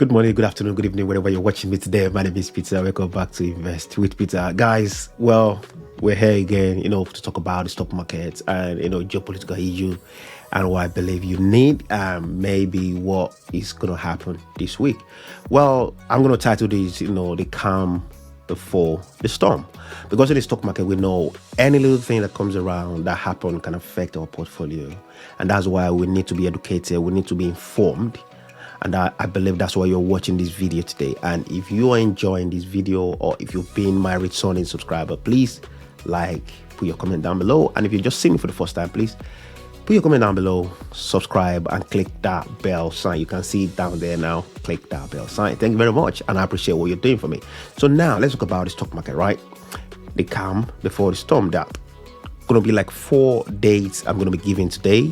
Good morning, good afternoon, good evening, wherever you're watching me today. My name is Peter. Welcome back to Invest with Peter. Guys, well, we're here again, to talk about the stock market and, geopolitical issue and what I believe you need and maybe what is going to happen this week. Well, I'm going to title this, the calm before the storm. Because in the stock market, we know any little thing that comes around that happen can affect our portfolio. And that's why we need to be educated. We need to be informed. And I believe that's why you're watching this video today. And if you are enjoying this video or if you've been my returning subscriber, please put your comment down below. And if you're just seeing me for the first time, please put your comment down below, subscribe and click that bell sign. You can see it down there now. Click that bell sign. Thank you very much. And I appreciate what you're doing for me. So now let's talk about the stock market, right? The calm before the storm. That going to be 4 dates I'm going to be giving today,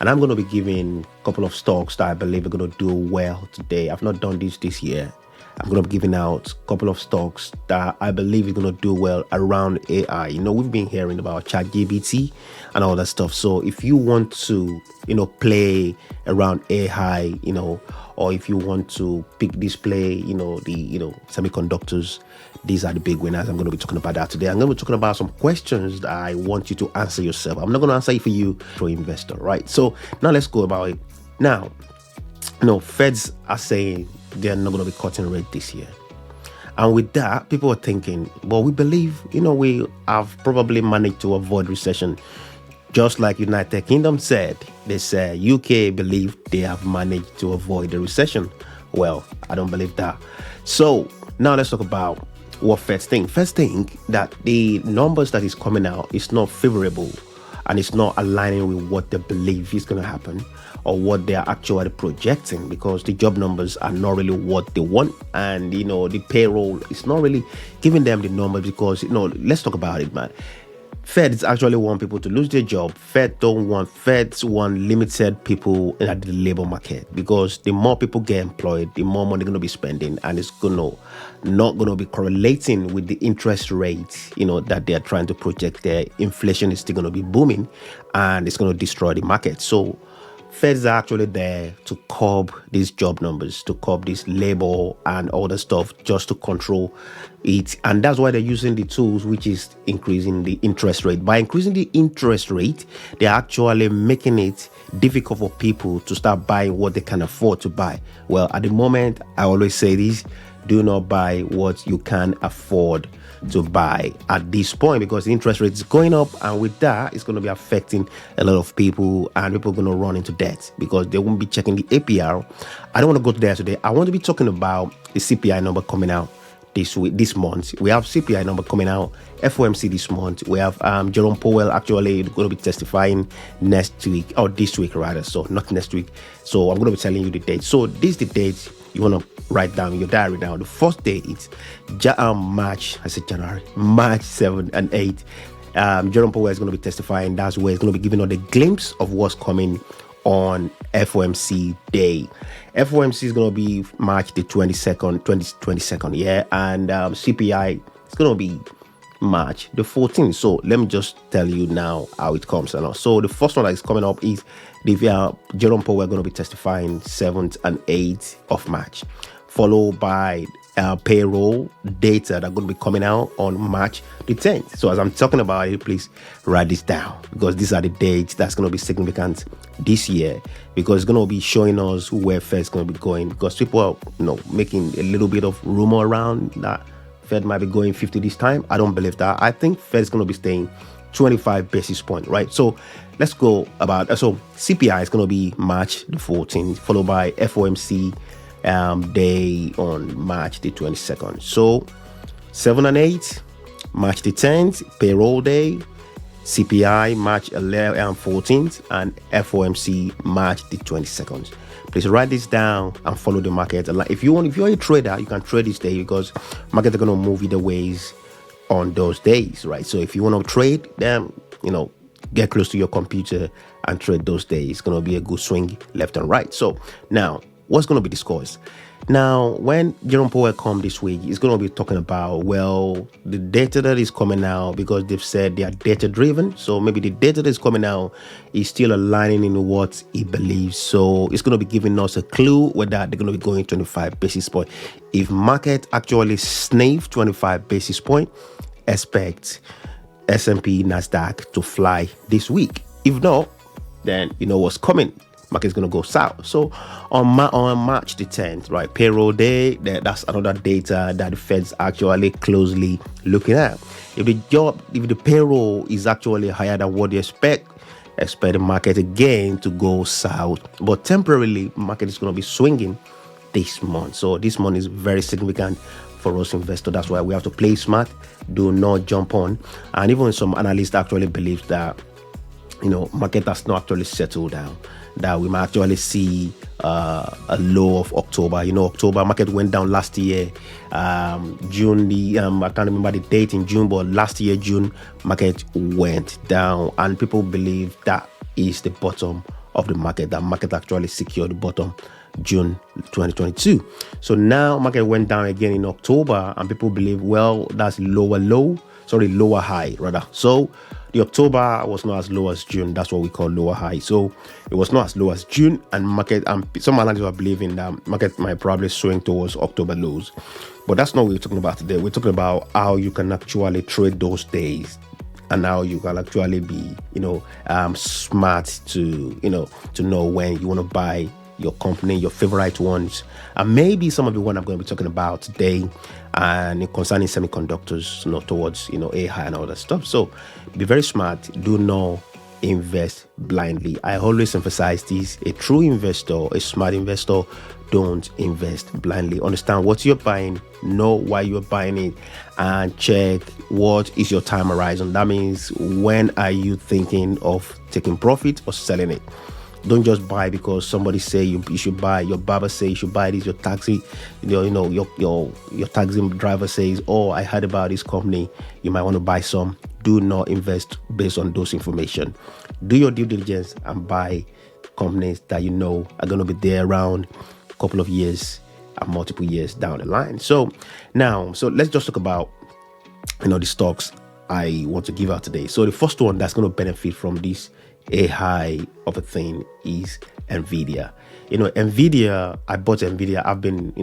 and I'm going to be giving a couple of stocks that I believe are going to do well today. I've not done this year. I'm going to be giving out a couple of stocks that I believe is going to do well around AI. We've been hearing about ChatGPT and all that stuff. So if you want to, play around AI, or if you want to pick display, the semiconductors, these are the big winners. I'm going to be talking about that today. I'm going to be talking about some questions that I want you to answer yourself. I'm not going to answer it for you, for investor, right? So now let's go about it. Now, Feds are saying they're not going to be cutting rate this year. And with that, people are thinking, well, we believe, we have probably managed to avoid recession. Just like United Kingdom said, they said UK believe they have managed to avoid the recession. Well, I don't believe that. So now let's talk about what Feds think. Feds think that the numbers that is coming out is not favorable and it's not aligning with what they believe is going to happen or what they are actually projecting, because the job numbers are not really what they want, and the payroll is not really giving them the numbers, because let's talk about it, man. Feds actually want people to lose their job. Feds want limited people in the labor market, because the more people get employed, the more money they're going to be spending, and it's not going to be correlating with the interest rate, that they're trying to project there. Inflation is still going to be booming, and it's going to destroy the market. So Feds are actually there to curb these job numbers, to curb this labor and all the stuff, just to control it. And that's why they're using the tools, which is increasing the interest rate. By increasing the interest rate, they're actually making it difficult for people to start buying what they can afford to buy. Well, at the moment, I always say this: do not buy what you can afford to buy at this point, because the interest rate is going up, and with that, it's going to be affecting a lot of people, and people are going to run into debt because they won't be checking the APR. I don't want to go to there today. I want to be talking about the CPI number coming out this month. We have CPI number coming out, FOMC this month. We have Jerome Powell actually going to be testifying next week, or this week rather, so not next week. So I'm going to be telling you the date. So this is the date you want to write down in your diary now. The first day is March 7 and 8. Jerome Powell is going to be testifying. That's where he's going to be giving us a glimpse of what's coming on FOMC day. FOMC is going to be March the 22nd, yeah, and CPI is going to be March the 14th. So let me just tell you now how it comes. So the first one that is coming up is the Jerome Powell going to be testifying 7th and 8th of March, followed by payroll data that are going to be coming out on March the 10th. So as I'm talking about it, please write this down, because these are the dates that's going to be significant this year, because it's going to be showing us where Fed's going to be going, because people are making a little bit of rumor around that Fed might be going 50 this time. I don't believe that. I think Fed's going to be staying 25 basis points, right? So let's go about, so CPI is going to be March the 14th, followed by FOMC day on March the 22nd. So 7 and 8, March the 10th, payroll day, CPI March 11th and 14th, and FOMC March the 22nd. Please write this down and follow the market. If you're a trader, you can trade this day, because markets are going to move either ways on those days, right? So if you want to trade them, get close to your computer and trade those days. It's going to be a good swing left and right. So now, what's going to be discussed. Now, when Jerome Powell come this week, he's going to be talking about, well, the data that is coming out, because they've said they are data driven. So maybe the data that is coming out is still aligning in what he believes. So it's going to be giving us a clue whether they're going to be going 25 basis point. If market actually sniff 25 basis point, expect S&P, Nasdaq to fly this week. If not, then you know what's coming. Market's going to go south. So on March the 10th, right, payroll day, that's another data that the Fed's actually closely looking at. If the payroll is actually higher than what they expect the market again to go south. But temporarily, market is going to be swinging this month. So this month is very significant for us investors. That's why we have to play smart, do not jump on. And even some analysts actually believe that, you know, market has not actually settled down, that we might actually see a low of October. You know, October market went down last year. June, I can't remember the date in June, but last year, June, market went down. And people believe that is the bottom of the market, that market actually secured the bottom June 2022. So now market went down again in October, and people believe, well, that's lower high rather. So the October was not as low as June. That's what we call lower high. So it was not as low as June, and market, some analysts are believing that market might probably swing towards October lows. But that's not what we're talking about today. We're talking about how you can actually trade those days, and how you can actually be, smart to know when you want to buy your company, your favorite ones, and maybe some of the one I'm going to be talking about today, and concerning semiconductors, towards AI and all that stuff. So be very smart. Do not invest blindly. I always emphasize this: a true investor, a smart investor, don't invest blindly. Understand what you're buying, know why you're buying it, and check what is your time horizon. That means, when are you thinking of taking profit or selling it? Don't just buy because somebody say you should buy. Your barber say you should buy this. Your taxi, your taxi driver says, "Oh, I heard about this company. You might want to buy some." Do not invest based on those information. Do your due diligence and buy companies that you know are going to be there around a couple of years and multiple years down the line. So let's just talk about the stocks I want to give out today. So the first one that's going to benefit from this high of a thing is Nvidia. Nvidia, I bought Nvidia. I've been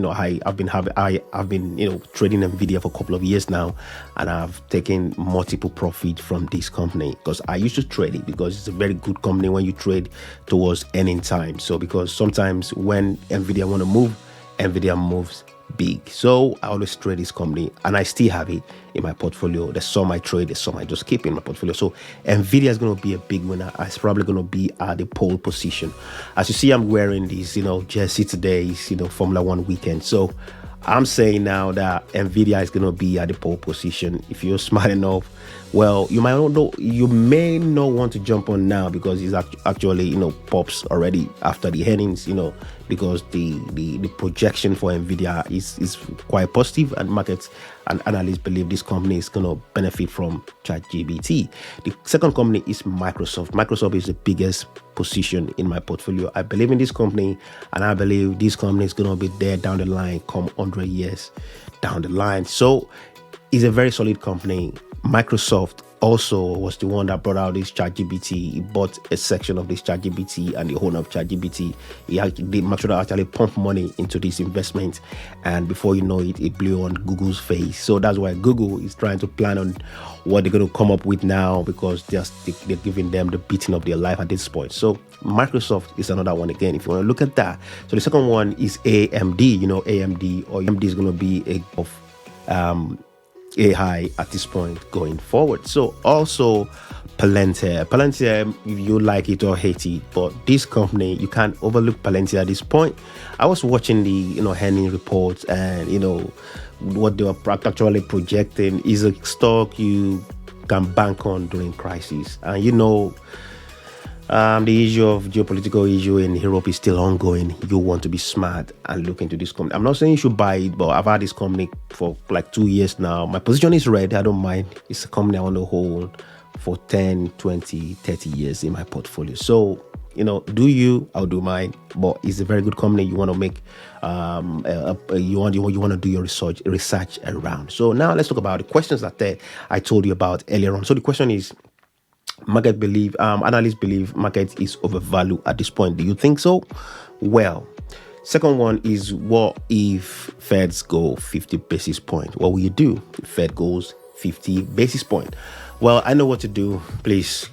trading Nvidia for a couple of years now, and I've taken multiple profit from this company, because I used to trade it because it's a very good company when you trade towards earning time. So because sometimes when Nvidia want to move, Nvidia moves big. So I always trade this company, and I still have it in my portfolio. There's some I trade, there's some I just keep in my portfolio. So Nvidia is going to be a big winner. It's probably going to be at the pole position. As you see, I'm wearing this jersey today. It's Formula One weekend. So I'm saying now that Nvidia is going to be at the pole position. If you're smart enough, well, you may not want to jump on now, because it's actually pops already after the earnings, because the projection for Nvidia is quite positive, and markets and analysts believe this company is going to benefit from ChatGPT. The second company is Microsoft. Microsoft is the biggest position in my portfolio. I believe in this company, and I believe this company is going to be there down the line, come 100 years down the line. So it's a very solid company. Microsoft also was the one that brought out this ChatGPT. He bought a section of this ChatGPT, and the owner of ChatGPT, Microsoft actually pumped money into this investment, and before you know it, it blew on Google's face. So that's why Google is trying to plan on what they're going to come up with now, because they're giving them the beating of their life at this point. So Microsoft is another one again, if you want to look at that. So the second one is AMD. AMD is going to be a high at this point going forward. So also Palantir, if you like it or hate it, but this company, you can't overlook Palantir at this point. I was watching the earnings reports, and what they were actually projecting is a stock you can bank on during crisis. And the issue of geopolitical issue in Europe is still ongoing. You want to be smart and look into this company. I'm not saying you should buy it, but I've had this company for like 2 years now. My position is red. I don't mind. It's a company I want to hold for 10, 20, 30 years in my portfolio. So, do you, I'll do mine. But it's a very good company. You want to make, you want to do your research around. So now let's talk about the questions that I told you about earlier on. So the question is, analysts believe market is overvalued at this point. Do you think so? Well, second one is, what if Feds go 50 basis point? What will you do if Fed goes 50 basis point? Well, I know what to do. Please,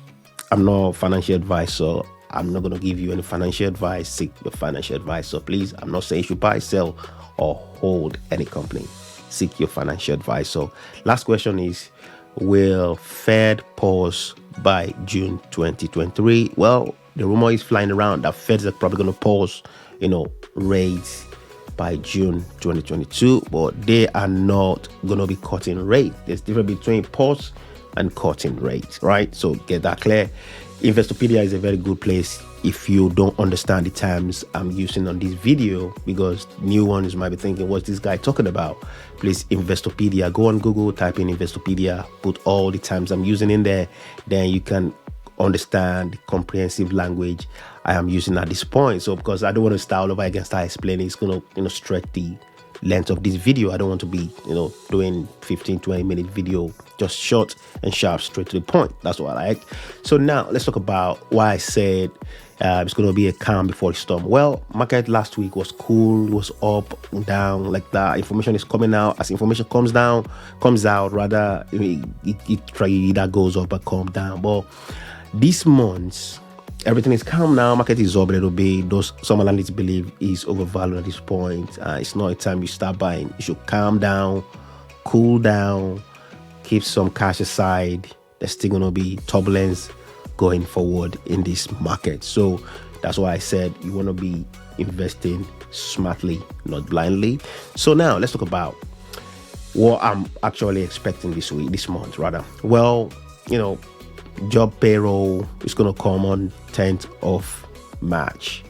I'm not a financial advisor. I'm not going to give you any financial advice. Seek your financial advisor, please. I'm not saying you should buy, sell, or hold any company. Seek your financial advisor. Last question is, will Fed pause by June 2023? Well, the rumor is flying around that Feds are probably going to pause, rates by June 2022, but they are not going to be cutting rate. There's difference between pause and cutting rates, right? So get that clear. Investopedia is a very good place if you don't understand the terms I'm using on this video, because new ones might be thinking, what's this guy talking about? Please, Investopedia, go on Google, type in Investopedia, put all the terms I'm using in there, then you can understand the comprehensive language I am using at this point. So because I don't want to start all over again, start explaining, it's going to stretch the length of this video. I don't want to be doing 15-20 minute video, just short and sharp, straight to the point. That's what I like. So now let's talk about why I said it's going to be a calm before the storm. Well, market last week was cool, was up and down like that. Information is coming out. As information comes out rather, it either goes up or come down. But this month, everything is calm now. Market is up a little bit. Some analysts believe is overvalued at this point. It's not a time you start buying. You should calm down, cool down, keep some cash aside. There's still going to be turbulence going forward in this market. So that's why I said you want to be investing smartly, not blindly. So now let's talk about what I'm actually expecting this month rather. Well, job payroll is going to come on 10th of March.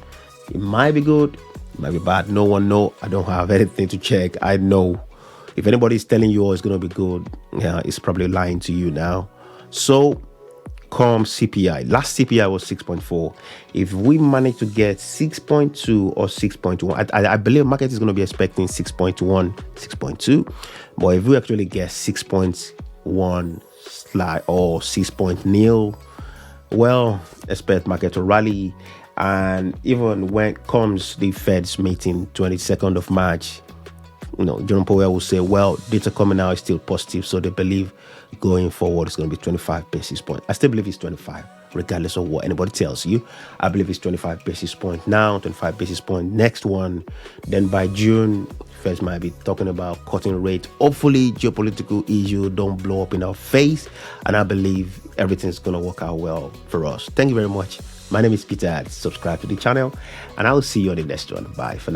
It might be good, it might be bad. No one knows. I don't have anything to check. I know if anybody is telling you it's going to be good, it's probably lying to you now. So come CPI. Last CPI was 6.4. If we manage to get 6.2 or 6.1, I believe market is going to be expecting 6.1, 6.2. But if we actually get 6.1 or 6.0, well, expect market to rally. And even when comes the Fed's meeting 22nd of March, Jerome Powell will say, well, data coming out is still positive, so they believe going forward it's going to be 25 basis points. I still believe it's 25, regardless of what anybody tells you. I believe it's 25 basis points now, 25 basis point next one. Then by June, Feds might be talking about cutting rate. Hopefully, geopolitical issue don't blow up in our face, and I believe everything's going to work out well for us. Thank you very much. My name is Peter. Subscribe to the channel, and I will see you on the next one. Bye for now.